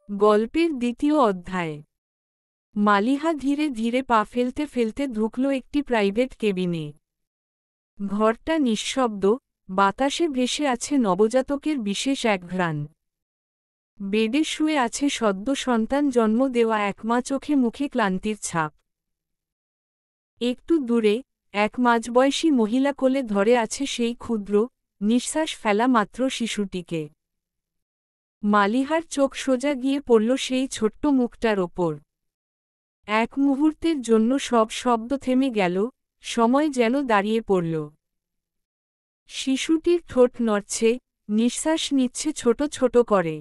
গল্পের দ্বিতীয় অধ্যায়। মালিহা ধীরে ধীরে পা ফেলতে ফেলতে ঢুকল একটি প্রাইভেট কেবিনে। ঘরটা নিঃশব্দ, বাতাসে ভেসে আছে নবজাতকের বিশেষ এক ঘ্রাণ। বেডে শুয়ে আছে সদ্য সন্তান জন্ম দেওয়া এক মা, চোখে মুখে ক্লান্তির ছাপ। একটু দূরে এক মাঝবয়সী মহিলা কোলে ধরে আছে সেই ক্ষুদ্র, নিঃশ্বাস ফেলা মাত্র শিশুটিকে। মালিহার চোখ সোজা গিয়ে পড়ল সেই ছোট্ট মুখটার ওপর। এক মুহূর্তের জন্য সব শব্দ থেমে গেল, সময় যেন দাঁড়িয়ে পড়ল। শিশুটির ঠোঁট নড়ছে, নিঃশ্বাস নিচ্ছে ছোট ছোট করে।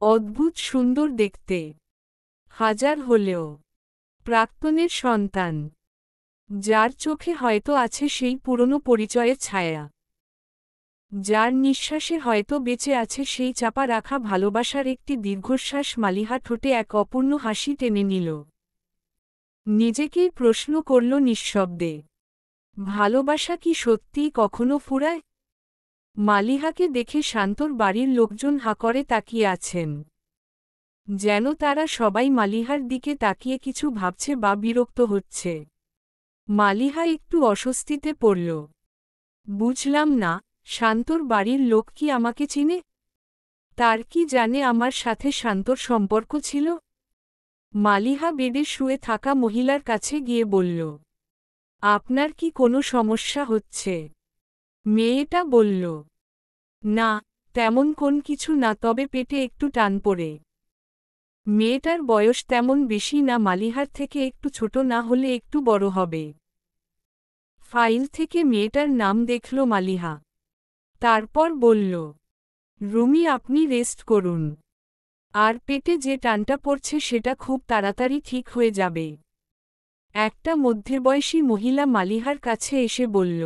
অদ্ভুত সুন্দর দেখতে। হাজার হলেও প্রাক্তনের সন্তান, যার চোখে হয়তো আছে সেই পুরনো পরিচয়ের ছায়া, যার নিঃশ্বাসে হয়তো বেঁচে আছে সেই চাপা রাখা ভালোবাসার একটি দীর্ঘশ্বাস। মালিহা ঠোঁটে এক অপূর্ণ হাসি টেনে নিল। নিজেকেই প্রশ্ন করল নিঃশব্দে, ভালোবাসা কি সত্যিই কখনো ফুরায়? মালিহাকে দেখে শান্তর বাড়ির লোকজন হাঁ করে তাকিয়ে আছেন, যেন তারা সবাই মালিহার দিকে তাকিয়ে কিছু ভাবছে বা বিরক্ত হচ্ছে। মালিহা একটু অস্বস্তিতে পড়ল। বুঝলাম না, শান্তর বাড়ির লোক কি আমাকে চিনে? তার কি জানে আমার সাথে শান্তর সম্পর্ক ছিল? মালিহা বেডে শুয়ে থাকা মহিলার কাছে গিয়ে বলল, আপনার কি কোনো সমস্যা হচ্ছে? মেয়েটা বলল, না, তেমন কোন কিছু না, তবে পেটে একটু টান পড়ে। মেয়েটার বয়স তেমন বেশি না, মালিহার থেকে একটু ছোট, না হলে একটু বড় হবে। ফাইল থেকে মেয়েটার নাম দেখল মালিহা। তারপর বলল, রুমি, আপনি রেস্ট করুন। আর পেটে যে টানটা পড়ছে সেটা খুব তাড়াতাড়ি ঠিক হয়ে যাবে। একটা মধ্যবয়সী মহিলা মালিহার কাছে এসে বলল,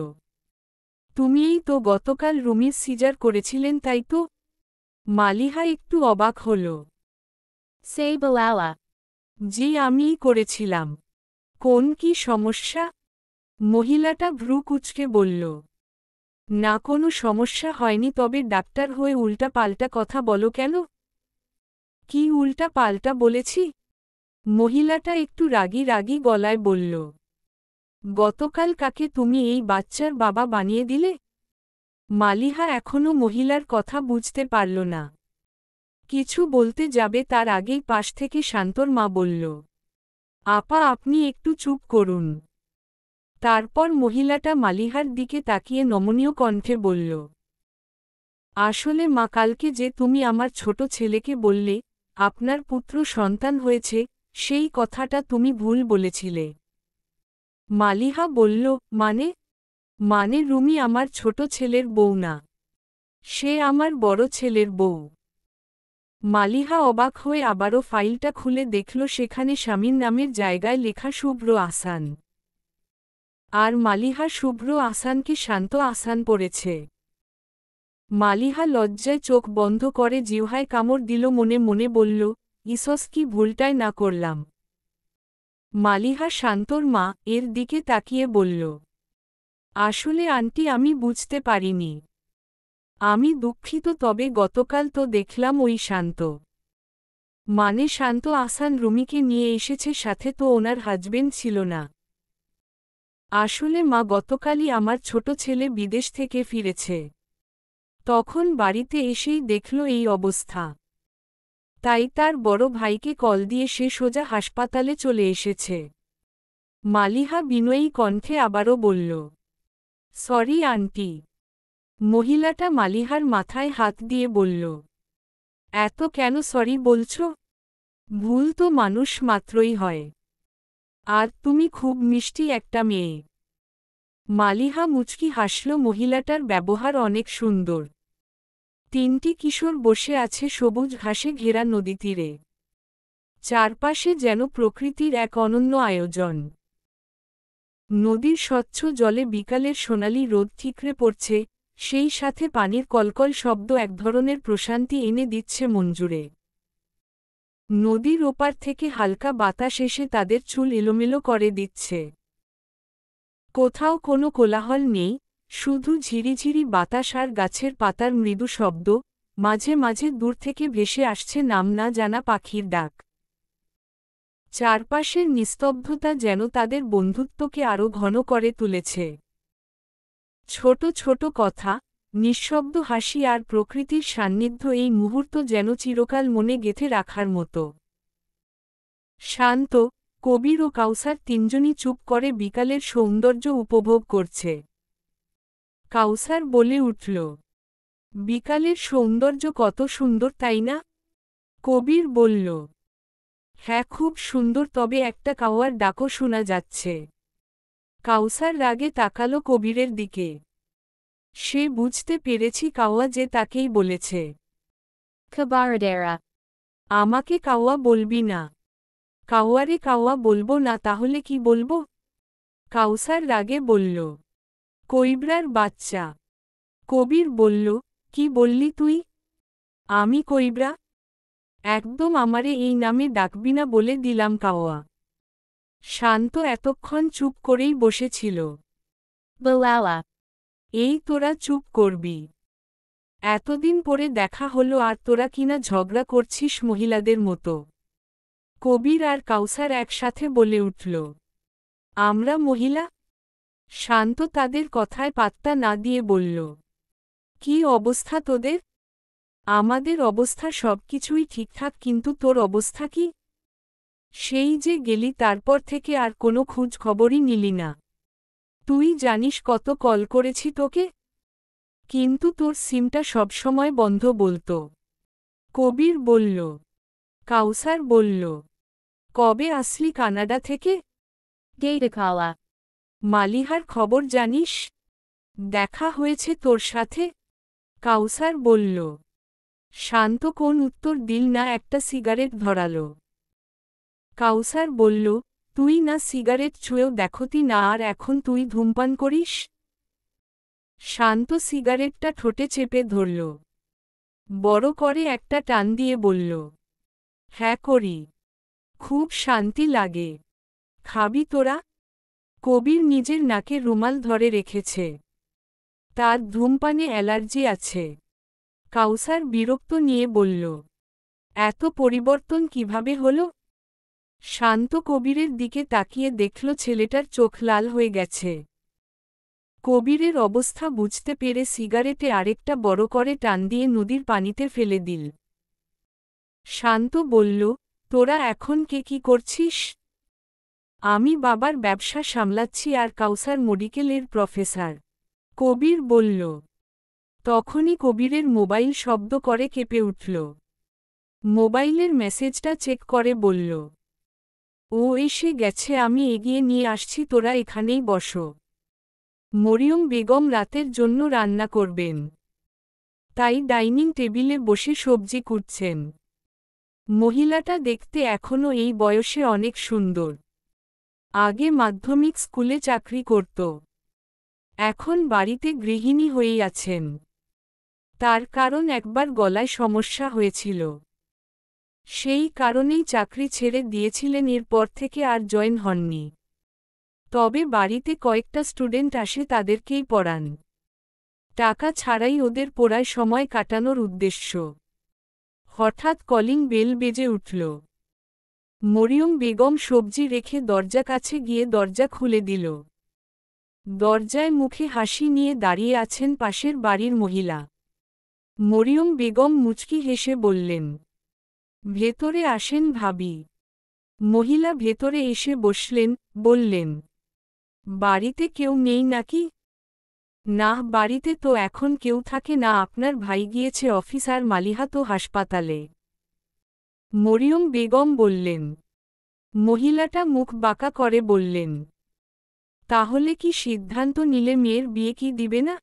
তুমিই তো গতকাল রুমির সিজার করেছিলেন, তাই তো? মালিহা একটু অবাক হল। সেই বালালা। জি, আমিই করেছিলাম। কোন কি সমস্যা? মহিলাটা ভ্রু কুঁচকে বলল, না, কোনো সমস্যা হয়নি, তবে ডাক্তার হয়ে উল্টা পাল্টা কথা বলো কেন? কি উল্টা পাল্টা বলেছি? মহিলাটা একটু রাগী রাগী গলায় বলল, গতকাল কাকে তুমি এই বাচ্চার বাবা বানিয়ে দিলে? মালিহা এখনও মহিলার কথা বুঝতে পারল না। কিছু বলতে যাবে তার আগেই পাশ থেকে শান্তর মা বলল, আপা, আপনি একটু চুপ করুন। তারপর মহিলাটা মালিহার দিকে তাকিয়ে নমনীয় কণ্ঠে বলল, আসলে মা, কালকে যে তুমি আমার ছোট ছেলেকে বললে আপনার পুত্র সন্তান হয়েছে, সেই কথাটা তুমি ভুল বলেছিলে। মালিহা বলল, মানে? মানে রুমি আমার ছোট ছেলের বউ না, সে আমার বড় ছেলের বউ। মালিহা অবাক হয়ে আবারও ফাইলটা খুলে দেখল সেখানে স্বামীর নামের জায়গায় লেখা শুভ্র আহসান। আর মালিহা শুভ্র আহসানকে শান্ত আহসান পড়েছে। মালিহা লজ্জায় চোখ বন্ধ করে জিহ্বায় কামড় দিল, মনে মনে বলল, ইসস, কি ভুলটাই না করলাম। মালিহা শান্তর মা এর দিকে তাকিয়ে বলল, আসলে আন্টি, আমি বুঝতে পারিনি। আমি দুঃখিত, তবে গতকাল তো দেখলাম ওই শান্ত, মানে শান্ত আহসান রুমিকে নিয়ে এসেছে সাথে, তো ওনার হাজবেন্ড ছিল না। আসলে মা, গতকালই আমার ছোট ছেলে বিদেশ থেকে ফিরেছে, তখন বাড়িতে এসেই দেখল এই অবস্থা। তাই তার বড় ভাইকে কল দিয়ে সে সোজা হাসপাতালে চলে এসেছে। মালিহা বিনয়ী কণ্ঠে আবারও বলল, সরি আন্টি। মহিলাটা মালিহার মাথায় হাত দিয়ে বলল, এত কেন সরি বলছো? ভুল তো মানুষ মাত্রই হয়। আর তুমি খুব মিষ্টি একটা মেয়ে। মালিহা মুচকি হাসল, মহিলাটার ব্যবহার অনেক সুন্দর। তিনটি কিশোর বসে আছে সবুজ ঘাসে ঘেরা নদী তীরে। চারপাশে যেন প্রকৃতির এক অনন্য আয়োজন। নদীর স্বচ্ছ জলে বিকালের সোনালি রোদ ঠিকরে পড়ছে, সেই সাথে পানির কলকল শব্দ এক ধরনের প্রশান্তি এনে দিচ্ছে মনজুড়ে। নদীর ওপার থেকে হালকা বাতাস এসে তাদের চুল এলোমেলো করে দিচ্ছে। কোথাও কোনো কোলাহল নেই, শুধু ঝিরিঝিরি বাতাস আর গাছের পাতার মৃদু শব্দ, মাঝে মাঝে দূর থেকে ভেসে আসছে নাম না জানা পাখির ডাক। চারপাশের নিস্তব্ধতা যেন তাদের বন্ধুত্বকে আরও ঘন করে তুলেছে। ছোট ছোট কথা, নিঃশব্দ হাসি আর প্রকৃতির সান্নিধ্য এই মুহূর্ত যেন চিরকাল মনে গেঁথে রাখার মতো। শান্ত, কবির ও কাউসার তিনজনই চুপ করে বিকালের সৌন্দর্য উপভোগ করছে। কাউসার বলে উঠল, বিকালের সৌন্দর্য কত সুন্দর তাই না? কবির বলল, হ্যাঁ খুব সুন্দর, তবে একটা কাওয়ার ডাকও শোনা যাচ্ছে। কাউসার রাগে তাকালো কবিরের দিকে। সে বুঝতে পেরেছি কাওয়া যে তাকেই বলেছে। Kabaradera. আমাকে কাওয়া বলবি না। কাওয়ারে কাওয়া বলবো না তাহলে কি বলবো? কাউসার রাগে বলল, কইব্রার বাচ্চা। কবির বলল, কি বললি তুই? আমি কইব্রা? একদম আমারে এই নামে ডাকবি না বলে দিলাম কাওয়া। শান্ত এতক্ষণ চুপ করেই বসেছিল। Balala. এই তোরা চুপ করবি? এতদিন পরে দেখা হলো আর তোরা কিনা ঝগড়া করছিস মহিলাদের মতো। কবির আর কাউসার একসাথে বলে উঠল, আমরা মহিলা? শান্ত তাদের কথায় পাত্তা না দিয়ে বলল, কি অবস্থা তোদের? আমাদের অবস্থা সবকিছুই ঠিকঠাক, কিন্তু তোর অবস্থা কি? সেই যে গেলি তারপর থেকে আর কোনো খোঁজ খবরই নিলি না। তুই জানিস কত কল করেছি তোকে? কিন্তু তোর সিমটা সবসময় বন্ধ বলতো। কবির বলল। কাউসার বলল, কবে আসলি কানাডা থেকে? Datakala. মালিহার খবর জানিস? দেখা হয়েছে তোর সাথে? কাউসার বলল। শান্ত কোন উত্তর দিল না, একটা সিগারেট ধরালো। কাউসার বলল, তুই না সিগারেট ছুঁয়েও দেখতি না আর এখন তুই ধূমপান করিস? শান্ত সিগারেটটা ঠোঁটে চেপে ধরল। বড় করে একটা টান দিয়ে বলল, হ্যাঁ করি। খুব শান্তি লাগে। খাবি তোরা? কবির নিজের নাকে রুমাল ধরে রেখেছে। তার ধূমপানে অ্যালার্জি আছে। কাউসার বিরক্ত নিয়ে বলল, এত পরিবর্তন কিভাবে হলো? শান্ত কবিরের দিকে তাকিয়ে দেখল ছেলেটার চোখ লাল হয়ে গেছে। কবিরের অবস্থা বুঝতে পেরে সিগারেটে আরেকটা বড় করে টান দিয়ে নদীর পানিতে ফেলে দিল। শান্ত বলল, তোরা এখন কে কি করছিস? আমি বাবার ব্যবসা সামলাচ্ছি আর কাউসার মেডিকেলের প্রফেসর। কবির বলল। তখনই কবিরের মোবাইল শব্দ করে কেঁপে উঠল। মোবাইলের মেসেজটা চেক করে বলল, ও এসে গেছে, আমি এগিয়ে নিয়ে আসছি, তোরা এখানেই বসো। মরিয়ম বেগম রাতের জন্য রান্না করবেন, তাই ডাইনিং টেবিলে বসে সবজি কুটছেন। মহিলাটা দেখতে এখনও এই বয়সে অনেক সুন্দর। আগে মাধ্যমিক স্কুলে চাকরি করত, এখন বাড়িতে গৃহিণী হয়েই আছেন। তার কারণ একবার গলায় সমস্যা হয়েছিল, সেই কারণেই চাকরি ছেড়ে দিয়েছিলেন, এরপর থেকে আর জয়েন হননি। তবে বাড়িতে কয়েকটা স্টুডেন্ট আসে, তাদেরকেই পড়ান। টাকা ছাড়াই ওদের পড়ায় সময় কাটানোর উদ্দেশ্য। হঠাৎ কলিং বেল বেজে উঠল। মরিয়ম বেগম সবজি রেখে দরজা কাছে গিয়ে দরজা খুলে দিল। দরজায় মুখে হাসি নিয়ে দাঁড়িয়ে আছেন পাশের বাড়ির মহিলা। মরিয়ম বেগম মুচকি হেসে বললেন, ভেতরে আসেন ভাবি। মহিলা ভেতরে এসে বসলেন, বললেন, বাড়িতে কেউ নেই নাকি? না, বাড়িতে তো এখন কেউ থাকে না, আপনার ভাই গিয়েছে অফিস আর মালিহা তো হাসপাতালে। মরিয়ম বেগম বললেন। মহিলাটা মুখ বাঁকা করে বললেন, তাহলে কি সিদ্ধান্ত নিলে মেয়ের বিয়ে কি দিবে না?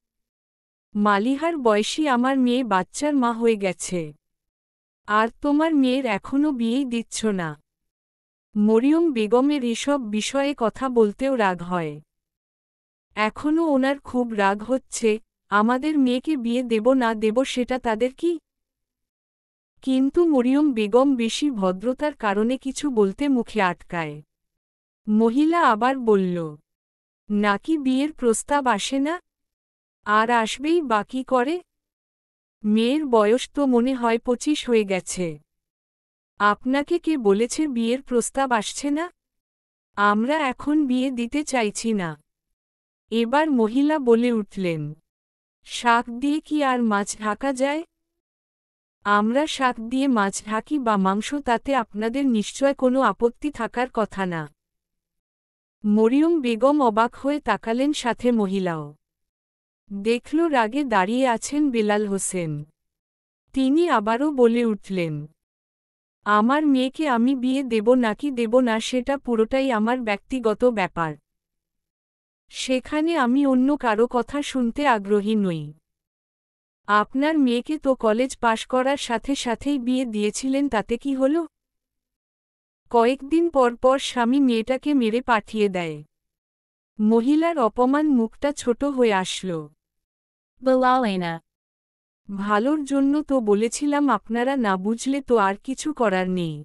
মালিহার বয়সী আমার মেয়ে বাচ্চার মা হয়ে গেছে, আর তোমার মেয়ের এখনও বিয়েই দিচ্ছ না। মরিয়ম বেগমের এসব বিষয়ে কথা বলতেও রাগ হয়। এখনও ওনার খুব রাগ হচ্ছে, আমাদের মেয়েকে বিয়ে দেব না দেব সেটা তাদের কি? কিন্তু মরিয়ম বেগম বেশি ভদ্রতার কারণে কিছু বলতে মুখে আটকায়। মহিলা আবার বলল, নাকি বিয়ের প্রস্তাব আসে না? আর আসবেই বাকি করে? মেয়ের বয়স তো মনে হয় 25 হয়ে গেছে। আপনাকে কে বলেছে বিয়ের প্রস্তাব আসছে না? আমরা এখন বিয়ে দিতে চাইছি না। এবার মহিলা বলে উঠলেন। শাক দিয়ে কি আর মাছ ঢাকা যায়? আমরা শাক দিয়ে মাছ ঢাকি বা মাংস, তাতে আপনাদের নিশ্চয় কোনো আপত্তি থাকার কথা না। মরিয়ম বেগম অবাক হয়ে তাকালেন, সাথে মহিলাও। দেখল রাগে দাঁড়িয়ে আছেন বেলাল হোসেন। তিনি আবারও বলে উঠলেন, আমার মেয়েকে আমি বিয়ে দেব নাকি দেব না সেটা পুরোটাই আমার ব্যক্তিগত ব্যাপার। সেখানে আমি অন্য কারো কথা শুনতে আগ্রহী নই। আপনার মেয়েকে তো কলেজ পাশ করার সাথে সাথেই বিয়ে দিয়েছিলেন, তাতে কি হলো? কয়েকদিন পর পর স্বামী মেয়েটাকে মেরে পাঠিয়ে দেয়। মহিলার অপমান মুখটা ছোট হয়ে আসল। Balalena. ভালোর জন্য তো বলেছিলাম, আপনারা না বুঝলে তো আর কিছু করার নেই।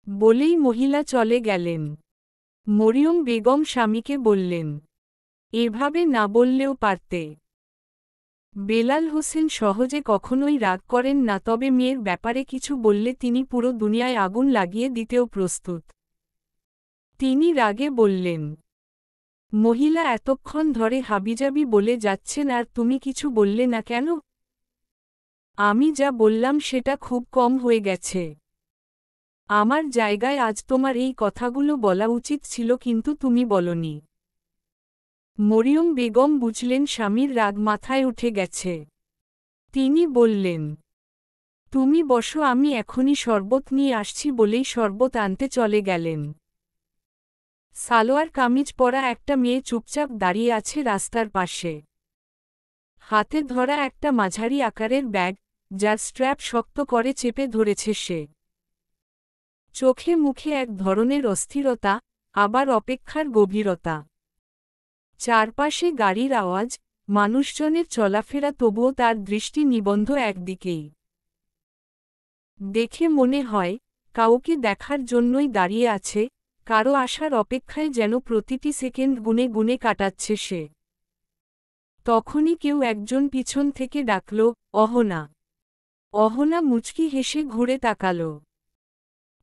বলেই মহিলা চলে গেলেন। মরিয়ম বেগম স্বামীকে বললেন, এভাবে না বললেও পারতে। বেলাল হোসেন সহজে কখনোই রাগ করেন না, তবে মেয়ের ব্যাপারে কিছু বললে তিনি পুরো দুনিয়ায় আগুন লাগিয়ে দিতেও প্রস্তুত। তিনি রাগে বললেন, মহিলা এতক্ষণ ধরে হাবিজাবি বলে যাচ্ছেন আর তুমি কিছু বললে না কেন? আমি যা বললাম সেটা খুব কম হয়ে গেছে। আমার জায়গায় আজ তোমার এই কথাগুলো বলা উচিত ছিল, কিন্তু তুমি বলনি। মরিয়ম বেগম বুঝলেন স্বামীর রাগ মাথায় উঠে গেছে। তিনি বললেন, তুমি বসো, আমি এখনই শরবত নিয়ে আসছি বলেই শরবত আনতে চলে গেলেন। সালোয়ার কামিজ পরা একটা মেয়ে চুপচাপ দাঁড়িয়ে আছে রাস্তার পাশে। হাতে ধরা একটা মাঝারি আকারের ব্যাগ, যার স্ট্র্যাপ শক্ত করে চেপে ধরেছে সে। চোখে মুখে এক ধরনের অস্থিরতা, আবার অপেক্ষার গভীরতা। চারপাশে গাড়ির আওয়াজ, মানুষজনের চলাফেরা, তবুও তার দৃষ্টি নিবন্ধ একদিকেই। দেখে মনে হয় কাউকে দেখার জন্যই দাঁড়িয়ে আছে, কারো আসার অপেক্ষায় যেন প্রতিটি সেকেন্ড গুনে গুনে কাটাচ্ছে সে। তখনই কেউ একজন পিছন থেকে ডাকল, অহনা। অহনা মুচকি হেসে ঘুরে তাকাল।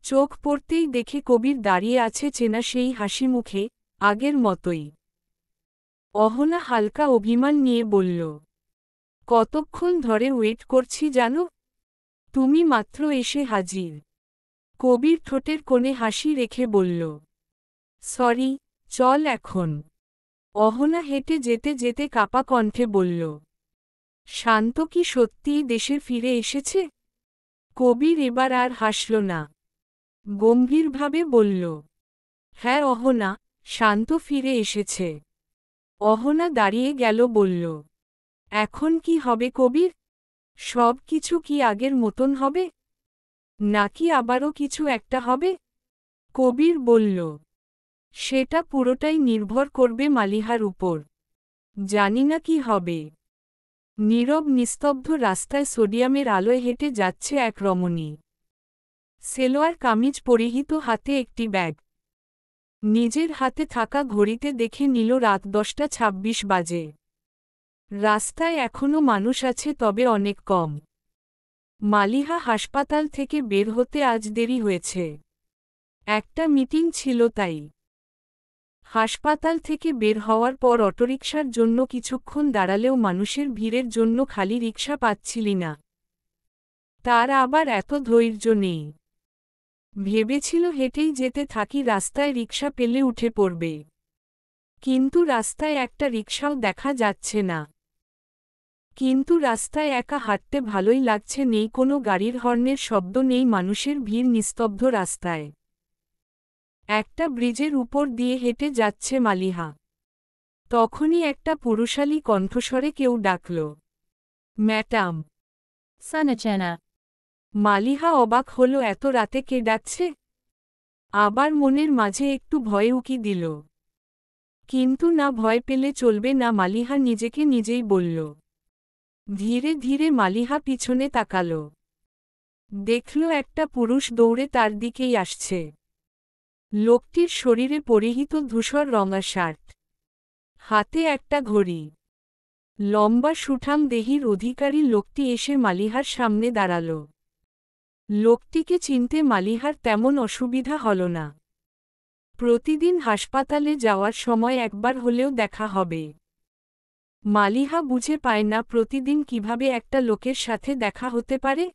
চোখ পড়তেই দেখে কবির দাঁড়িয়ে আছে চেনা সেই হাসি মুখে, আগের মতোই। অহনা হালকা অভিমান নিয়ে বলল, কতক্ষণ ধরে ওয়েট করছি জানো? তুমি মাত্র এসে হাজির। কবির ঠোঁটের কোণে হাসি রেখে বলল, সরি, চল এখন। অহনা হেঁটে যেতে যেতে কাপা কণ্ঠে বলল, শান্ত কি সত্যিই দেশে ফিরে এসেছে? কবির এবার আর হাসল না। গম্ভীরভাবে বলল, হ্যাঁ অহনা, শান্ত ফিরে এসেছে। অহনা দাঁড়িয়ে গেল, বলল, এখন কি হবে কবির? সব কিছু কি আগের মতন হবে? নাকি আবারও কিছু একটা হবে? কবির বলল, সেটা পুরোটাই নির্ভর করবে মালিহার উপর। জানি না কি হবে। নীরব নিস্তব্ধ রাস্তায় সোডিয়ামের আলোয় হেঁটে যাচ্ছে এক রমণী। সেলোয়ার কামিজ পরিহিত, হাতে একটি ব্যাগ। নিজের হাতে থাকা ঘড়িতে দেখে নিল রাত 10:26 বাজে। রাস্তায় এখনো মানুষ আছে, তবে অনেক কম। মালিহা হাসপাতাল থেকে বের হতে আজ দেরি হয়েছে। একটা মিটিং ছিল তাই। হাসপাতাল থেকে বের হওয়ার পর অটোরিকশার জন্য কিছুক্ষণ দাঁড়ালেও মানুষের ভিড়ের জন্য খালি রিকশা পাচ্ছিলি না। তার আবার এত ধৈর্য নেই। ভেবেছিল হেঁটেই যেতে থাকি, রাস্তায় রিকশা পেলে উঠে পড়বে। কিন্তু রাস্তায় একটা রিকশাও দেখা যাচ্ছে না। কিন্তু রাস্তায় একা হাঁটতে ভালোই লাগছে, নেই কোনো গাড়ির হর্নের শব্দ, নেই মানুষের ভিড়, নিস্তব্ধ রাস্তায়। একটা ব্রিজের উপর দিয়ে হেঁটে যাচ্ছে মালিহা। তখনই একটা পুরুষালী কণ্ঠস্বরে কেউ ডাকল, ম্যাডাম। Sanachena. মালিহা অবাক হল, এত রাতে কে ডাকছে? আবার মনের মাঝে একটু ভয় উকি দিল। কিন্তু না, ভয় পেলে চলবে না, মালিহা নিজেকে নিজেই বলল। ধীরে ধীরে মালিহা পিছনে তাকাল। দেখল একটা পুরুষ দৌড়ে তার দিকেই আসছে। লোকটির শরীরে পরিহিত ধূসর রঙা শার্ট, হাতে একটা ঘড়ি। লম্বা সুঠাম দেহির অধিকারী লোকটি এসে মালিহার সামনে দাঁড়াল। লোকটিকে চিনতে মালিহার তেমন অসুবিধা হল না। প্রতিদিন হাসপাতালে যাওয়ার সময় একবার হলেও দেখা হবে। মালিহা বুঝে পায় না প্রতিদিন কিভাবে একটা লোকের সাথে দেখা হতে পারে।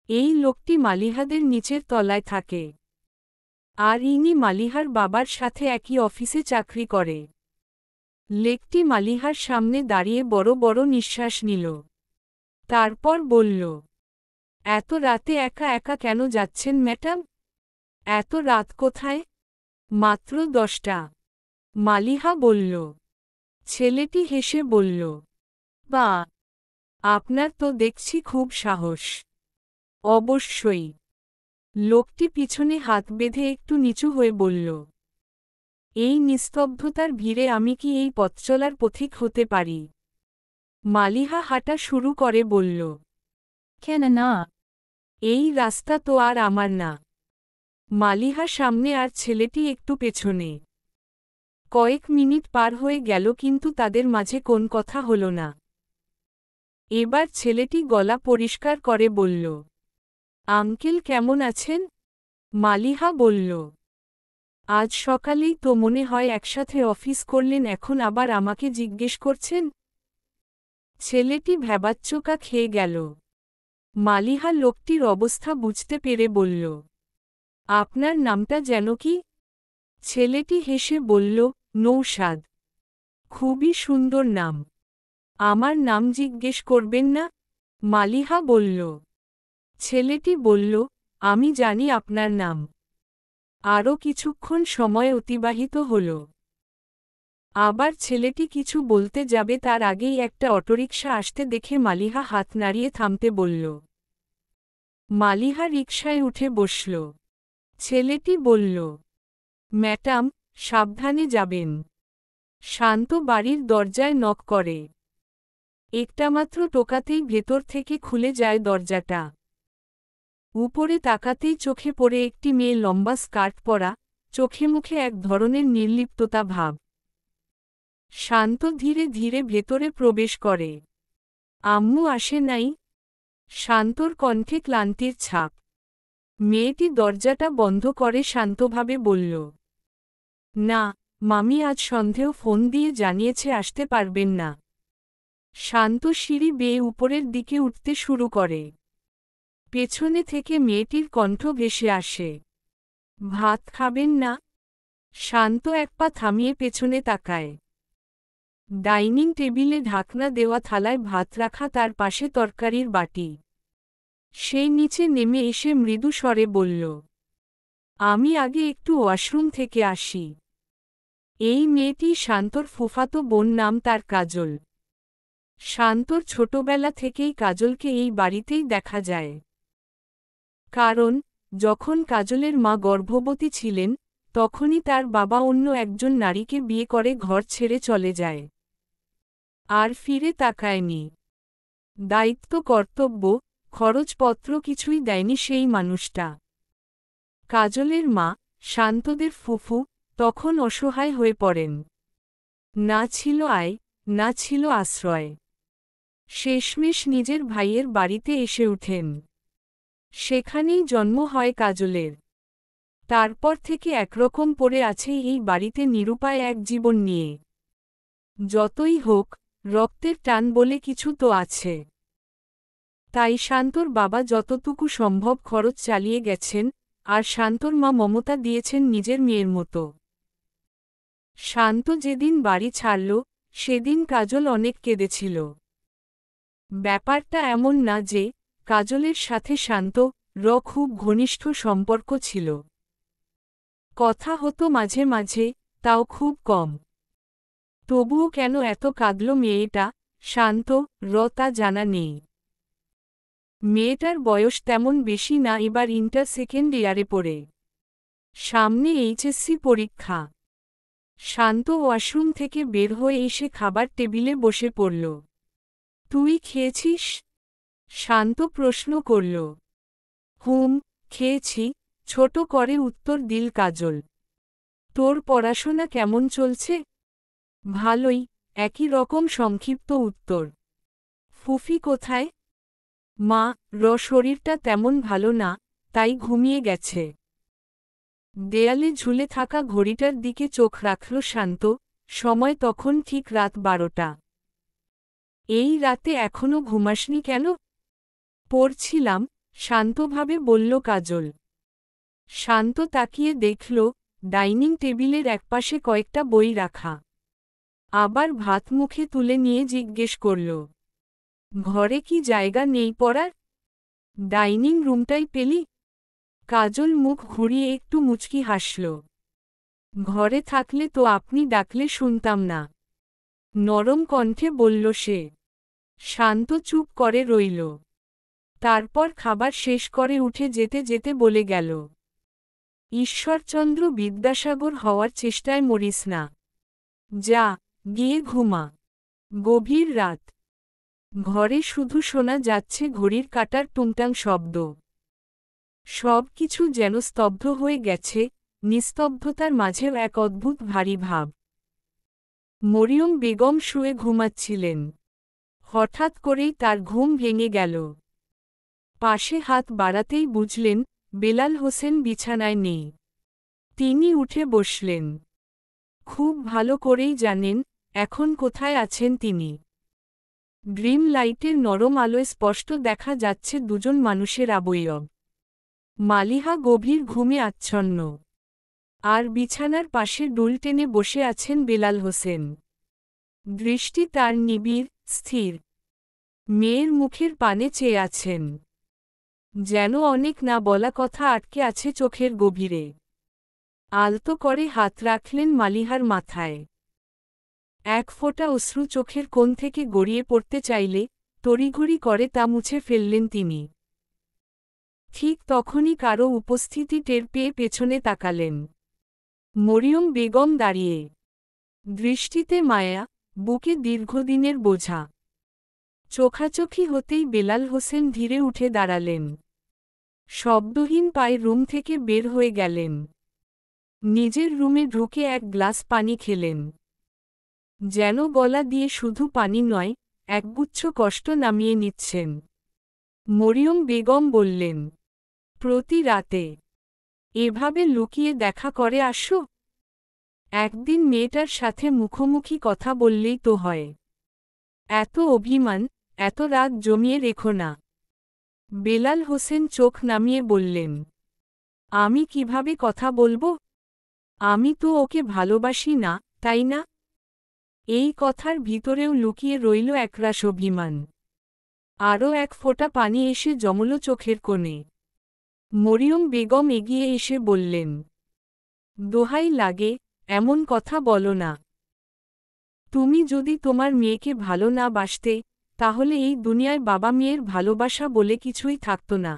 এই লোকটি মালিহাদের নিচের তলায় থাকে। আর ইনি মালিহার বাবার সাথে একই অফিসে চাকরি করে। লোকটি মালিহার সামনে দাঁড়িয়ে বড় বড় নিঃশ্বাস নিল। তারপর বলল, এত রাতে একা একা কেন যাচ্ছেন ম্যাডাম? এত রাত কোথায়? মাত্র 10টা। মালিহা বলল। ছেলেটি হেসে বলল, বা, আপনার তো দেখছি খুব সাহস। অবশ্যই। লোকটি পিছনে হাত বেঁধে একটু নিচু হয়ে বলল, এই নিস্তব্ধতার ভিড়ে আমি কি এই পথচলার পথিক হতে পারি? মালিহা হাঁটা শুরু করে বলল, কেন না? এই রাস্তা তো আর আমার না। মালিহা সামনে আর ছেলেটি একটু পেছনে। কয়েক মিনিট পার হয়ে গেল কিন্তু তাদের মাঝে কোন কথা হল না। এবার ছেলেটি গলা পরিষ্কার করে বলল, আঙ্কেল কেমন আছেন? মালিহা বলল, আজ সকালেই তো মনে হয় একসাথে অফিস করলেন, এখন আবার আমাকে জিজ্ঞেস করছেন? ছেলেটি ভ্যাবাচ্চোকা খেয়ে গেল। মালিহা লোকটির অবস্থা বুঝতে পেরে বলল, আপনার নামটা যেন কি? ছেলেটি হেসে বলল, নৌশাদ। খুবই সুন্দর নাম। আমার নাম জিজ্ঞেস করবেন না? মালিহা বলল। ছেলেটি বলল, আমি জানি আপনার নাম। আরও কিছুক্ষণ সময় অতিবাহিত হল। আবার ছেলেটি কিছু বলতে যাবে তার আগেই একটা অটোরিকশা আসতে দেখে মালিহা হাত নাড়িয়ে থামতে বলল। মালিহা রিকশায় উঠে বসল। ছেলেটি বলল, ম্যাডাম, সাবধানে যাবেন। শান্ত বাড়ির দরজায় নক করে। একটামাত্র টোকাতেই ভেতর থেকে খুলে যায় দরজাটা। উপরে তাকাতেই চোখে পড়ে একটি মেয়ে, লম্বা স্কার্ট পরা, চোখে মুখে এক ধরনের নির্লিপ্ততা ভাব। শান্ত ধীরে ধীরে ভেতরে প্রবেশ করে। আম্মু আসে নাই? শান্তর কণ্ঠে ক্লান্তির ছাপ। মেয়েটি দরজাটা বন্ধ করে শান্তভাবে বলল, না, মামি আজ সন্ধেও ফোন দিয়ে জানিয়েছে আসতে পারবেন না। শান্ত সিঁড়ি বেয়ে উপরের দিকে উঠতে শুরু করে। পেছনে থেকে মেয়েটির কণ্ঠ ভেসে আসে, ভাত খাবেন না? শান্ত এক পা থামিয়ে পেছনে তাকায়। ডাইনিং টেবিলে ঢাকনা দেওয়া থালায় ভাত রাখা, তার পাশে তরকারির বাটি। সেই নিচে নেমে এসে মৃদু স্বরে বলল, আমি আগে একটু ওয়াশরুম থেকে আসি। এই মেয়েটি শান্তর ফুফাতো বোন, নাম তার কাজল। শান্তর ছোটবেলা থেকেই কাজলকে এই বাড়িতেই দেখা যায়। কারণ যখন কাজলের মা গর্ভবতী ছিলেন, তখনই তার বাবা অন্য একজন নারীকে বিয়ে করে ঘর ছেড়ে চলে যায়। আর ফিরে তাকায়নি। দায়িত্ব, কর্তব্য, খরচপত্র কিছুই দেয়নি সেই মানুষটা। কাজলের মা, শান্তদের ফুফু, তখন অসহায় হয়ে পড়েন। না ছিল আয়, না ছিল আশ্রয়। শেষমেশ নিজের ভাইয়ের বাড়িতে এসে উঠেন। সেখানেই জন্ম হয় কাজলের। তারপর থেকে একরকম পড়ে আছে এই বাড়িতে নিরুপায় এক জীবন নিয়ে। যতই হোক, রক্তের টান বলে কিছু তো আছে। তাই শান্তর বাবা যতটুকু সম্ভব খরচ চালিয়ে গেছেন, আর শান্তর মা মমতা দিয়েছেন নিজের মেয়ের মতো। শান্ত যেদিন বাড়ি ছাড়ল, সেদিন কাজল অনেক কেঁদেছিল। ব্যাপারটা এমন না যে কাজলের সাথে শান্ত-র খুব ঘনিষ্ঠ সম্পর্ক ছিল। কথা হতো মাঝে মাঝে, তাও খুব কম। তবুও কেন এত কাঁদল মেয়েটা, শান্ত-র তা জানা নেই। মেয়েটার বয়স তেমন বেশি না, এবার ইন্টার সেকেন্ড ইয়ারে পড়ে। সামনে এইচএসসি পরীক্ষা। শান্ত ওয়াশরুম থেকে বের হয়ে এসে খাবার টেবিলে বসে পড়ল। তুই খেয়েছিস? শান্ত প্রশ্ন করল। হুম, খেয়েছি, ছোট করে উত্তর দিল কাজল। তোর পড়াশোনা কেমন চলছে? ভালোই, একই রকম সংক্ষিপ্ত উত্তর। ফুফি কোথায়? মা, শরীরটা তেমন ভালো না, তাই ঘুমিয়ে গেছে। দেয়ালে ঝুলে থাকা ঘড়িটার দিকে চোখ রাখল শান্ত, সময় তখন ঠিক রাত 12টা। এই রাতে এখনো ঘুমাসনি কেন? পড়ছিলাম, শান্তভাবে বলল কাজল। শান্ত তাকিয়ে দেখল, ডাইনিং টেবিলের একপাশে কয়েকটা বই রাখা। আবার ভাত মুখে তুলে নিয়ে জিজ্ঞেস করল, ঘরে কি জায়গা নেই পড়ার? ডাইনিং রুমটাই পেলি? কাজল মুখ ঘুরিয়ে একটু মুচকি হাসল। ঘরে থাকলে তো আপনি ডাকলে শুনতাম না, নরম কণ্ঠে বলল সে। শান্ত চুপ করে রইল। তারপর খাবার শেষ করে উঠে যেতে যেতে বলে গেল, ঈশ্বরচন্দ্র বিদ্যাসাগর হওয়ার চেষ্টায় মরিস না। যা, গিয়ে ঘুমা। গভীর রাত। ঘরে শুধু শোনা যাচ্ছে ঘড়ির কাঁটার টুংটাং শব্দ। সব কিছু যেন স্তব্ধ হয়ে গেছে, নিস্তব্ধতার মাঝেও এক অদ্ভুত ভারী ভাব। মরিয়ম বেগম শুয়ে ঘুমাচ্ছিলেন। হঠাৎ করেই তার ঘুম ভেঙে গেল। পাশে হাত বাড়াতেই বুঝলেন, বেলাল হোসেন বিছানায় নেই। তিনি উঠে বসলেন। খুব ভালো করেই জানেন, এখন কোথায় আছেন তিনি। ড্রিম লাইটের নরম আলোয় স্পষ্ট দেখা যাচ্ছে দুজন মানুষের অবয়ব। মালিহা গভীর ঘুমে আচ্ছন্ন। আর বিছানার পাশে ডুল টেনে বসে আছেন বেলাল হোসেন। দৃষ্টি তার নিবিড়, স্থির। মেয়ের মুখের পানে চেয়ে আছেন। যেন অনেক না বলা কথা আটকে আছে চোখের গভীরে। আলতো করে হাত রাখলেন মালিহার মাথায়। এক ফোঁটা অশ্রু চোখের কোণ থেকে গড়িয়ে পড়তে চাইলে, তড়িঘড়ি করে তা মুছে ফেললেন তিনি। ঠিক তখনই কারো উপস্থিতি টের পেয়ে পেছনে তাকালেন। মরিয়ম বেগম দাঁড়িয়ে। দৃষ্টিতে মায়া, বুকে দীর্ঘদিনের বোঝা। চোখাচোখি হতেই বেলাল হোসেন ধীরে উঠে দাঁড়ালেন। শব্দহীন পায়ে রুম থেকে বের হয়ে গেলেন। নিজের রুমে ঢুকে এক গ্লাস পানি খেলেন। যেন গলা দিয়ে শুধু পানি নয়, একগুচ্ছ কষ্ট নামিয়ে নিচ্ছেন। মরিয়ম বেগম বললেন, প্রতি রাতে এভাবে লুকিয়ে দেখা করে আসো? একদিন মেয়েটার সাথে মুখোমুখি কথা বললেই তো হয়। এত অভিমান, এত রাগ জমিয়ে রেখো না। বেলাল হোসেন চোখ নামিয়ে বললেন, আমি কিভাবে কথা বলবো? আমি তো ওকে ভালোবাসি না, তাই না? এই কথার ভিতরেও লুকিয়ে রইল একরাশ অভিমান। আরও এক ফোঁটা পানি এসে জমল চোখের কোণে। মরিয়ম বেগম এগিয়ে এসে বললেন, দোহাই লাগে, এমন কথা বলো না। তুমি যদি তোমার মেয়েকে ভালো না বাসতে, তাহলে এই দুনিয়ায় বাবা মেয়ের ভালোবাসা বলে কিছুই থাকত না।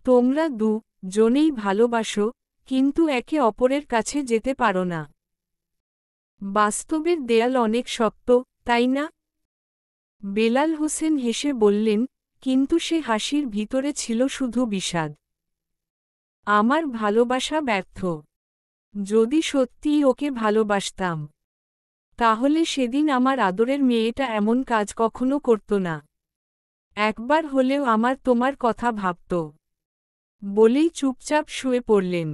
তোমরা জনেই ভালোবাসো, কিন্তু একে অপরের কাছে যেতে পারো না। বাস্তবের দেয়াল অনেক শক্ত, তাই না? বেলাল হোসেন হেসে বললেন, কিন্তু সে হাসির ভিতরে ছিল শুধু বিষাদ। আমার ভালোবাসা ব্যর্থ। যদি সত্যিই ওকে ভালোবাসতাম, তাহলে সেদিন আমার আদরের মেয়েটা এমন কাজ কখনো করত না। একবার হলেও আমার তোমার কথা ভাবত। বলেই চুপচাপ শুয়ে পড়লেন।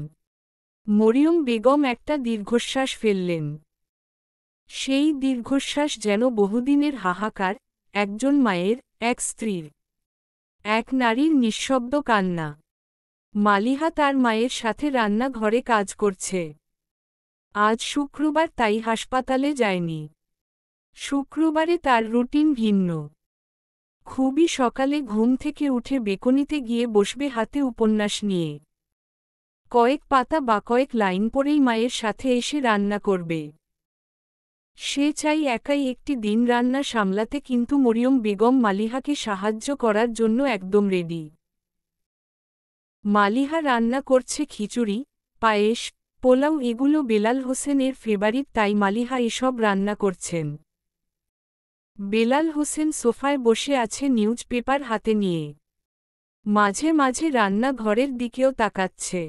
মরিয়ম বেগম একটা দীর্ঘশ্বাস ফেললেন। সেই দীর্ঘশ্বাস যেন বহুদিনের হাহাকার, একজন মায়ের, এক স্ত্রীর, এক নারীর নিঃশব্দ কান্না। মালিহা তার মায়ের সাথে রান্নাঘরে কাজ করছে। আজ শুক্রবার, তাই হাসপাতালে যায়নি। শুক্রবারে তার রুটিন ভিন্ন। খুবই সকালে ঘুম থেকে উঠে বেকনিতে গিয়ে বসবে হাতে উপন্যাস নিয়ে। কয়েক পাতা বা কয়েক লাইন পড়েই মায়ের সাথে এসে রান্না করবে। সে চাই একাই একটি দিন রান্না সামলাতে, কিন্তু মরিয়ম বেগম মালিহাকে সাহায্য করার জন্য একদম রেডি। মালিহা রান্না করছে খিচুড়ি, পায়েস, পোলাও, এগুলো বেলাল হোসেনের ফেভারিট, তাই মালিহা এসব রান্না করছেন। বেলাল হোসেন সোফায় বসে আছে নিউজ পেপার হাতে নিয়ে। মাঝে মাঝে রান্নাঘরের দিকেও তাকাচ্ছে।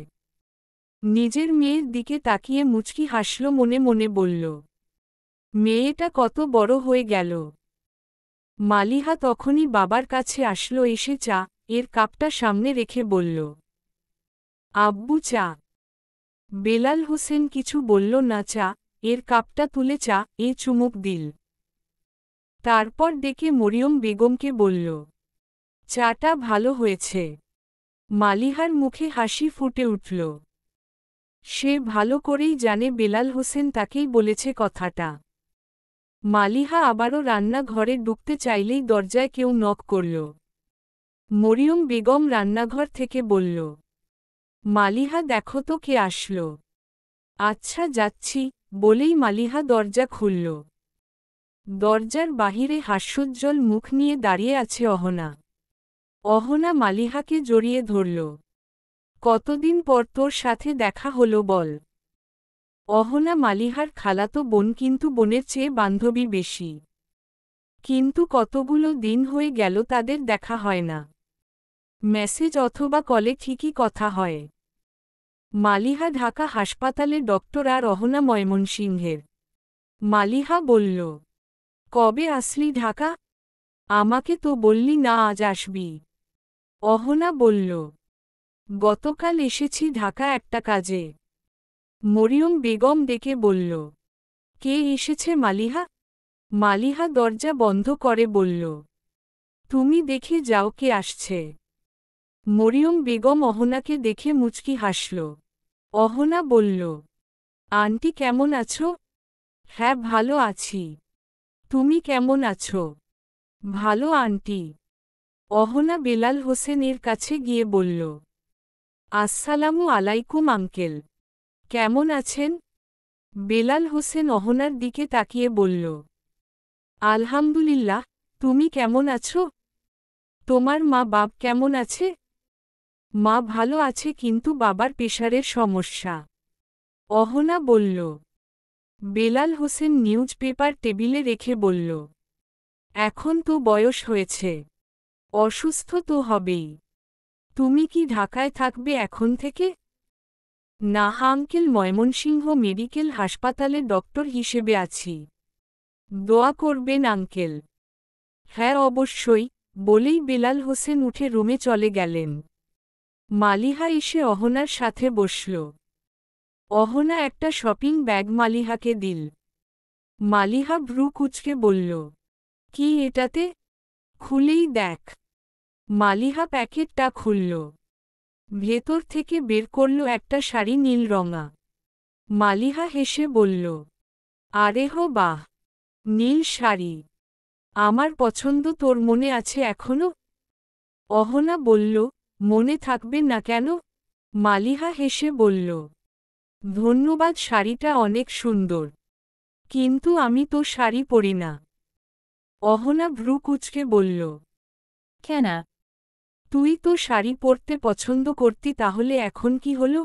নিজের মেয়ের দিকে তাকিয়ে মুচকি হাসল, মনে মনে বলল, মেয়েটা কত বড় হয়ে গেল। মালিহা তখনই বাবার কাছে আসলো, এসে চা এর কাপটা সামনে রেখে বলল, আব্বু চা। বেলাল হোসেন কিছু বলল না, চা এর কাপটা তুলে চা এ চুমুক দিল। তারপর ডেকে মরিয়ম বেগমকে বলল, চাটা ভালো হয়েছে। মালিহার মুখে হাসি ফুটে উঠল। সে ভালো করেই জানে বেলাল হোসেন তাকেই বলেছে কথাটা। মালিহা আবারও রান্নাঘরে ঢুকতে চাইলেই দরজায় কেউ নক করল। মরিয়ম বেগম রান্নাঘর থেকে বলল, মালিহা দেখো তো কে আসলো। আচ্ছা যাচ্ছি, বলেই মালিহা দরজা খুলল। দরজার বাহিরে হাস্যোজ্জ্বল মুখ নিয়ে দাঁড়িয়ে আছে অহনা। অহনা মালিহাকে জড়িয়ে ধরল। কতদিন পর তোর সাথে দেখা হলো বল। অহনা মালিহার খালাতো বোন, কিন্তু বোনের চেয়ে বান্ধবী বেশি। কিন্তু কতগুলো দিন হয়ে গেল তাদের দেখা হয় না। মেসেজ অথবা কলে ঠিকই কথা হয়। মালিহা ঢাকা হাসপাতালে ডক্টর আর অহনা ময়মনসিংহের। মালিহা বলল, কবে আসলি ঢাকা? আমাকে তো বললি না আজ আসবি। অহনা বলল, গতকাল এসেছি ঢাকা একটা কাজে। মরিয়ম বেগম ডেকে বলল, কে এসেছে মালিহা? মালিহা দরজা বন্ধ করে বলল, তুমি দেখে যাও কে আসছে। মরিয়ম বেগম অহনাকে দেখে মুচকি হাসল। অহনা বলল, আন্টি কেমন আছো? হ্যাঁ ভালো আছি। তুমি কেমন আছো? ভালো আন্টি। অহনা বেলাল হোসেনের কাছে গিয়ে বলল, আসসালামু আলাইকুম আঙ্কেল। কেমন আছেন? বেলাল হোসেন অহনার দিকে তাকিয়ে বলল, আলহামদুলিল্লাহ, তুমি কেমন আছো? তোমার মা বাপ কেমন আছে? মা ভালো আছে, কিন্তু বাবার প্রেশারের সমস্যা। অহনা বলল। বেলাল হোসেন নিউজ পেপার টেবিলে রেখে বলল, এখন তো বয়স হয়েছে, অসুস্থ তো হবেই। তুমি কি ঢাকায় থাকবে এখন থেকে? না আঙ্কেল, ময়মনসিংহ মেডিকেল হাসপাতালে ডক্টর হিসেবে আছি। দোয়া করবেন আঙ্কেল। হ্যাঁ অবশ্যই, বলেই বেলাল হোসেন উঠে রুমে চলে গেলেন। মালিহা এসে অহনার সাথে বসল। অহনা একটা শপিং ব্যাগ মালিহাকে দিল। মালিহা ভ্রু কুঁচকে বলল, কি এটাতে? খুলেই দেখ। মালিহা প্যাকেটটা খুলল। ভেতর থেকে বের করল একটা শাড়ি, নীল রঙা। মালিহা হেসে বলল, আরে হো বাহ, নীল শাড়ি আমার পছন্দ। তোর মনে আছে এখনো? অহনা বলল, মনে থাকবে না কেন? মালিহা হেসে বলল, ধন্যবাদ, শাড়িটা অনেক সুন্দর, কিন্তু আমি তো শাড়ি পরি না। অহনা ভ্রু কুঁচকে বলল, কেন? তুই তো শাড়ি পরতে পছন্দ করতি, তাহলে এখন কি হলো?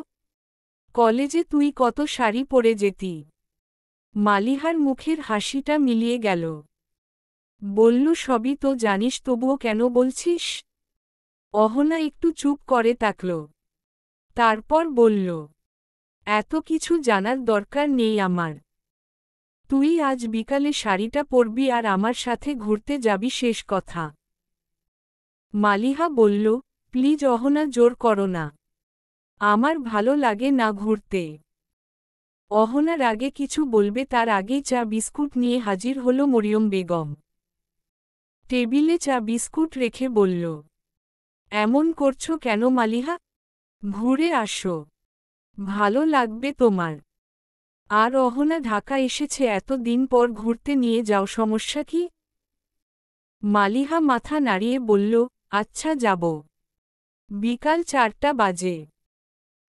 কলেজে তুই কত শাড়ি পরে যেতি। মালিহার মুখের হাসিটা মিলিয়ে গেল। বলল, সবই তো জানিস, তবুও কেন বলছিস? অহনা একটু চুপ করে তাকল। তারপর বলল, এত কিছু জানার দরকার নেই আমার। তুই আজ বিকালে শাড়িটা পরবি আর আমার সাথে ঘুরতে যাবি, শেষ কথা। মালিহা বলল, প্লিজ অহনা, জোর করো না। আমার ভালো লাগে না ঘুরতে। অহনার আগে কিছু বলবে তার আগেই চা বিস্কুট নিয়ে হাজির হল মরিয়ম বেগম। টেবিলে চা বিস্কুট রেখে বলল, এমন করছো কেন মালিহা? ঘুরে আসো, ভালো লাগবে তোমার। আর অহনা ঢাকা এসেছে এত দিন পর, ঘুরতে নিয়ে যাও, সমস্যা কি? মালিহা মাথা নাড়িয়ে বলল, আচ্ছা যাব। বিকাল 4টা বাজে।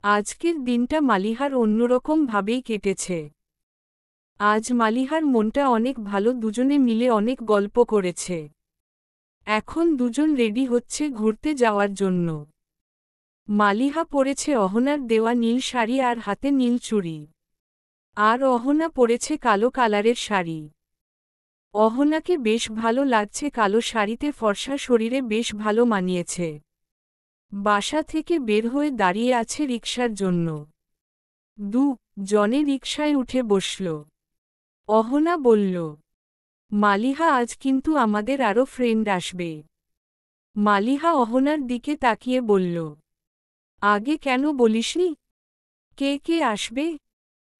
আজকের দিনটা মালিহার অন্যরকম ভাবেই কেটেছে। আজ মালিহার মনটা অনেক ভালো, দুজনে মিলে অনেক গল্প করেছে। এখন দুজন রেডি হচ্ছে ঘুরতে যাওয়ার জন্য। মালিহা পরেছে অহনার দেওয়া নীল শাড়ি আর হাতে নীল চুড়ি। আর অহনা পরেছে কালো কালারের শাড়ি। অহনাকে বেশ ভালো লাগছে, কালো শাড়িতে ফর্সা শরীরে বেশ ভালো মানিয়েছে। বাসা থেকে বের হয়ে দাঁড়িয়ে আছে রিকশার জন্য। জনে রিকশায় উঠে বসল। অহনা বলল, মালিহা আজ কিন্তু আমাদের আরও ফ্রেন্ড আসবে। মালিহা অহনার দিকে তাকিয়ে বলল, আগে কেন বলিসনি? কে কে আসবে?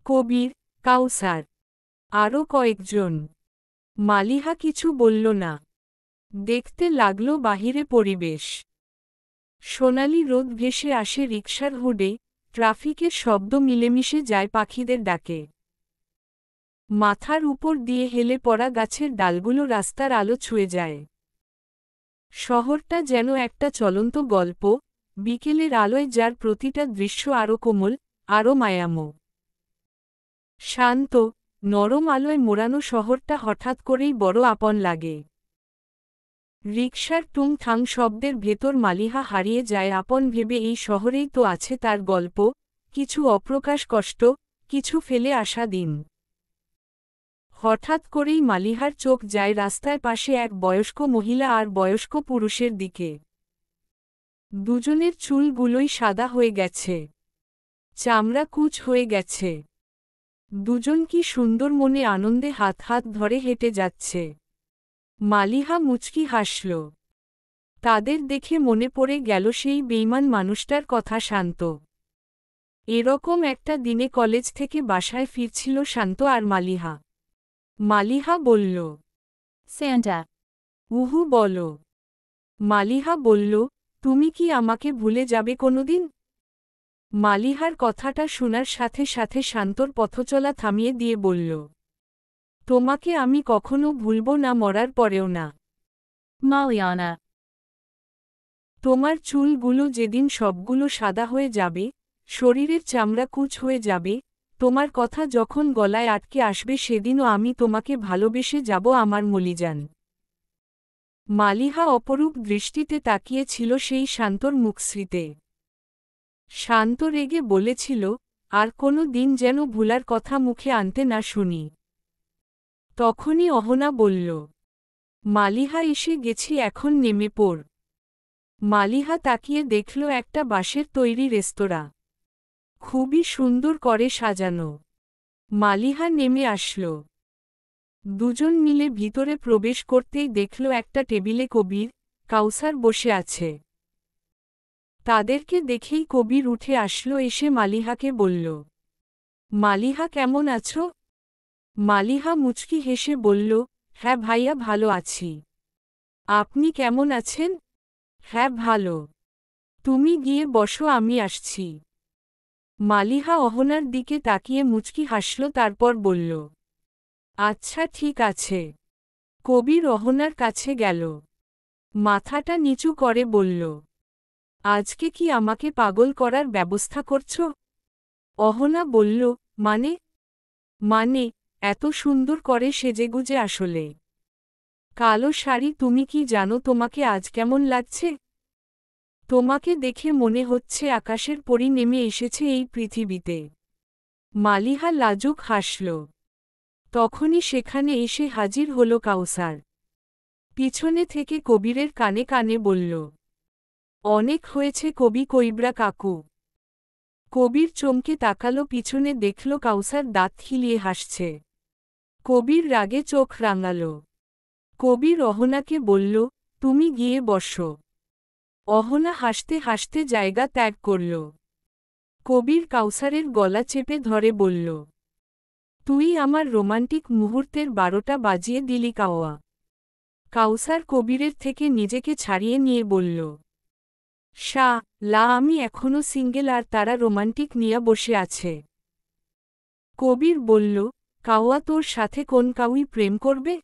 কবির, কাউসার, আরও কয়েকজন। মালিহা কিছু বলল না। দেখতে লাগল বাহিরে পরিবেশ। সোনালি রোদ ভেসে আসে রিকশার হুডে, ট্রাফিকের শব্দ মিলেমিশে যায় পাখিদের ডাকে। মাথার উপর দিয়ে হেলে পড়া গাছের ডালগুলো রাস্তার আলো ছুঁয়ে যায়। শহরটা যেন একটা চলন্ত গল্প, বিকেলের আলোয় যার প্রতিটা দৃশ্য আরও কোমল, আরও মায়ামো। শান্ত, নরম আলোয় মোড়ানো শহরটা হঠাৎ করেই বড় আপন লাগে। রিকশার টুংথাং শব্দের ভেতর মালিহা হারিয়ে যায় আপন ভেবে এই শহরেই তো আছে তার গল্প, কিছু অপ্রকাশ কষ্ট, কিছু ফেলে আসা দিন। হঠাৎ করেই মালিহার চোখ যায় রাস্তার পাশে এক বয়স্ক মহিলা আর বয়স্ক পুরুষের দিকে। দুজনের চুলগুলোই সাদা হয়ে গেছে। চামড়া কুচ হয়ে গেছে। দুজন কি সুন্দর মনে আনন্দে হাত হাত ধরে হেঁটে যাচ্ছে। মালিহা মুচকি হাসল। তাদের দেখে মনে পড়ে গেল সেই বেইমান মানুষটার কথা শান্ত। এরকম একটা দিনে কলেজ থেকে বাসায় ফিরছিল শান্ত আর মালিহা। মালিহা বলল, Santa. উহু বলো। মালিহা বলল, তুমি কি আমাকে ভুলে যাবে কোনোদিন? মালিহার কথাটা শোনার সাথে সাথে শান্তর পথচলা থামিয়ে দিয়ে বলল, তোমাকে আমি কখনো ভুলব না, মরার পরেও না। Maliana. তোমার চুলগুলো যেদিন সবগুলো সাদা হয়ে যাবে, শরীরের চামড়া কুচ হয়ে যাবে, তোমার কথা যখন গলায় আটকে আসবে সেদিনও আমি তোমাকে ভালোবেসে যাব আমার মলিজান। মালিহা অপরূপ দৃষ্টিতে তাকিয়েছিল সেই শান্তর মুখশ্রীতে। শান্ত রেগে বলেছিল, আর কোনো দিন যেন ভুলার কথা মুখে আনতে না শুনি। তখনই অহনা বলল, মালিহা এসে গেছি, এখন নেমে পড়। মালিহা তাকিয়ে দেখল একটা বাঁশের তৈরি রেস্তোরাঁ। খুবই সুন্দর করে সাজানো। মালিহা নেমে আসল। দুজন মিলে ভিতরে প্রবেশ করতেই দেখল একটা টেবিলে কবির, কাউসার বসে আছে। তাদেরকে দেখেই কবির উঠে আসলো, এসে মালিহাকে বলল, মালিহা কেমন আছো? মালিহা মুচকি হেসে বলল, হ্যাঁ ভাইয়া ভালো আছি। আপনি কেমন আছেন? হ্যাঁ ভালো। তুমি গিয়ে বসো, আমি আসছি। মালিহা অহনার দিকে তাকিয়ে মুচকি হাসল, তারপর বলল, আচ্ছা ঠিক আছে। কবির অহনার কাছে গেল। মাথাটা নিচু করে বলল, আজকে কি আমাকে পাগল করার ব্যবস্থা করছো? অহনা বলল, মানে? মানে, এত সুন্দর করে সেজেগুজে আসলে। কালো শাড়ি, তুমি কি জানো তোমাকে আজ কেমন লাগছে? তোমাকে দেখে মনে হচ্ছে আকাশের পরি নেমে এসেছে এই পৃথিবীতে। মালিহা লাজুক হাসল। তখনই সেখানে এসে হাজির হল কাউসার। পিছনে থেকে কবিরের কানে কানে বলল, অনেক হয়েছে কবি কইবরা কাকু। কবির চমকে তাকালো, পিছনে দেখল কাউসার দাঁত খিলিয়ে হাসছে। কবির রাগে চোখ রাঙাল। কবির অহনাকে বলল, তুমি গিয়ে বসো। অহনা হাসতে হাসতে জায়গা ত্যাগ করল। কবির কাউসারের গলা চেপে ধরে বলল, তুই আমার রোমান্টিক মুহূর্তের 12টা বাজিয়ে দিলি কাওয়া। কাউসার কবিরের থেকে নিজেকে ছাড়িয়ে নিয়ে বলল, লা আমি এখনো সিঙ্গেল আর তারা রোমান্টিক নিয়া বসে আছে। কবির বলল, কাওয়া তোর সাথে কোন কাউই প্রেম করবে?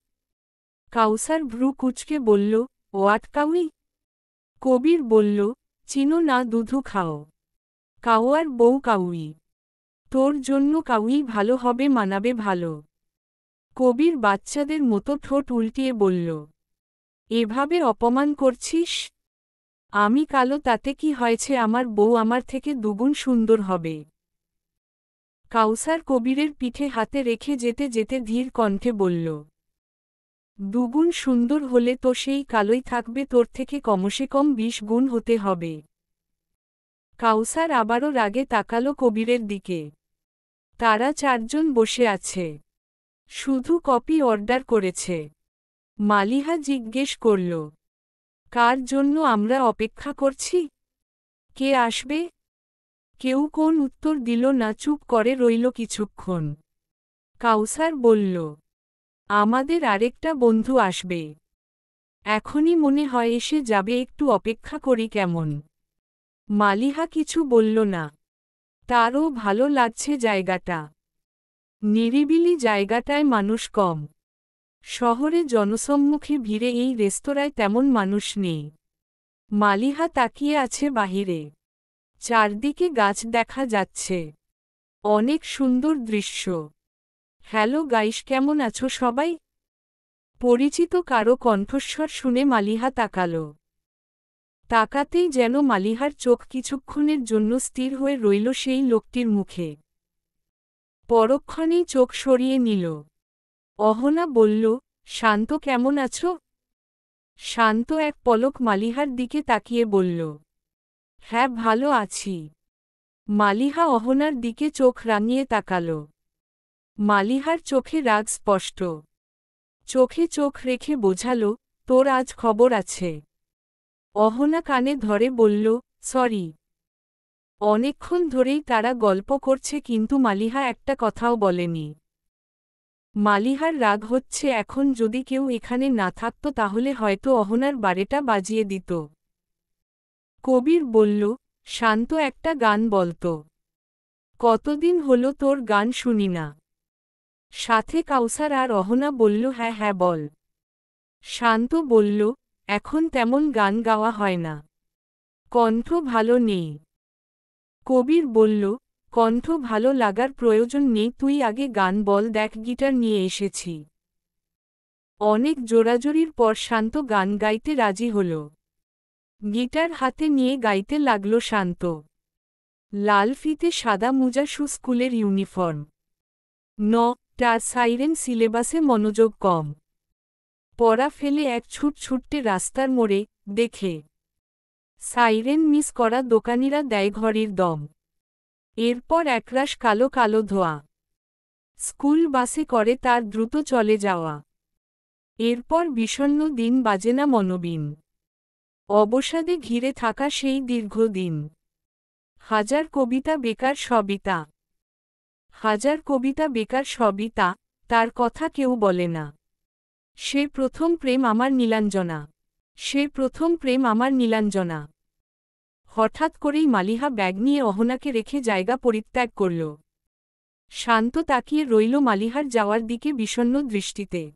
কাউসার ভ্রু কুচকে বলল, ওয়াট কাউই? কবির বলল, চিনো না, দুধু খাও। কাওয়ার বউ কাউই। তোর জন্য কাউই ভালো হবে, মানাবে ভালো। কবির বাচ্চাদের মতো ঠোঁট উল্টিয়ে বলল, এভাবে অপমান করছিস? আমি কালো, তাতে কি হয়েছে? আমার বউ আমার থেকে দুগুণ সুন্দর হবে। কাউসার কবিরের পিঠে হাতে রেখে যেতে যেতে ধীর কণ্ঠে বলল, দুগুণ সুন্দর হলে তো সেই কালোই থাকবে, তোর থেকে কমসে কম 20 গুণ হতে হবে। কাউসার আবারও রাগে তাকালো কবিরের দিকে। তারা চারজন বসে আছে। শুধু কপি অর্ডার করেছে। মালিহা জিজ্ঞেস করল, কার জন্য আমরা অপেক্ষা করছি? কে আসবে? কেউ কোন উত্তর দিল না, চুপ করে রইল কিছুক্ষণ। কাউসার বলল, আমাদের আরেকটা বন্ধু আসবে। এখনই মনে হয় এসে যাবে, একটু অপেক্ষা করি কেমন? মালিহা কিছু বলল না। তারও ভালো লাগছে জায়গাটা। নিরিবিলি জায়গাটায় মানুষ কম। শহরে জনসম্মুখে ভিড়ে এই রেস্তোরাঁয় তেমন মানুষ নেই। মালিহা তাকিয়ে আছে বাহিরে। চারদিকে গাছ দেখা যাচ্ছে। অনেক সুন্দর দৃশ্য। হ্যালো গাইস, কেমন আছো সবাই? পরিচিত কারো কণ্ঠস্বর শুনে মালিহা তাকালো। তাকাতেই যেন মালিহার চোখ কিছুক্ষণের জন্য স্থির হয়ে রইল সেই লোকটির মুখে। পরক্ষণেই চোখ সরিয়ে নিল। অহনা বলল, শান্ত কেমন আছো? শান্ত এক পলক মালিহার দিকে তাকিয়ে বলল, হ্যাঁ ভালো আছি। মালিহা অহনার দিকে চোখ রাঙিয়ে তাকাল। মালিহার চোখে রাগ স্পষ্ট। চোখে চোখ রেখে বোঝালো, তোর আজ খবর আছে। অহনা কানে ধরে বলল, সরি। অনেকক্ষণ ধরেই তারা গল্প করছে কিন্তু মালিহা একটা কথাও বলেনি। মালিহার রাগ হচ্ছে, এখন যদি কেউ এখানে না থাকত তাহলে হয়তো অহনার বারেটা বাজিয়ে দিত। কবির বলল, শান্ত একটা গান বলতো। কতদিন হলো তোর গান শুনি না। সাথে কাউসার আর অহনা বলল, হ্যাঁ হ্যাঁ বল। শান্ত বলল, এখন তেমন গান গাওয়া হয় না। কণ্ঠ ভালো নেই। কবির বলল, কণ্ঠ ভালো লাগার প্রয়োজন নেই, তুই আগে গান বল, দেখ গিটার নিয়ে এসেছি। অনেক জোরাজোরির পর শান্ত গান গাইতে রাজি হল। গিটার হাতে নিয়ে গাইতে লাগল শান্ত। লাল ফিতে সাদা মোজা, স্কুলের ইউনিফর্ম। টার সাইরেন, সিলেবাসে মনোযোগ কম। পড়া ফেলে এক ছুটে রাস্তার মোড়ে দেখে সাইরেন মিস করা দোকানিরা দেয় ঘড়ির দম। এরপর একরাশ কালো কালো ধোঁয়া। স্কুল বাসে করে তার দ্রুত চলে যাওয়া। এরপর বিষণ্ণ দিন, বাজে না মনোবিন। অবসাদে ঘিরে থাকা সেই দীর্ঘদিন। হাজার কবিতা বেকার সবিতা। হাজার কবিতা বেকার সবিতা, তার কথা কেউ বলে না। সে প্রথম প্রেম আমার নীলাঞ্জনা। সে প্রথম প্রেম আমার নীলাঞ্জনা। হঠাৎ করেই মালিহা ব্যাগ নিয়ে অহনাকে রেখে জায়গা পরিত্যাগ করল। শান্ত তাকিয়ে রইল মালিহার যাওয়ার দিকে বিষণ্ণ দৃষ্টিতে।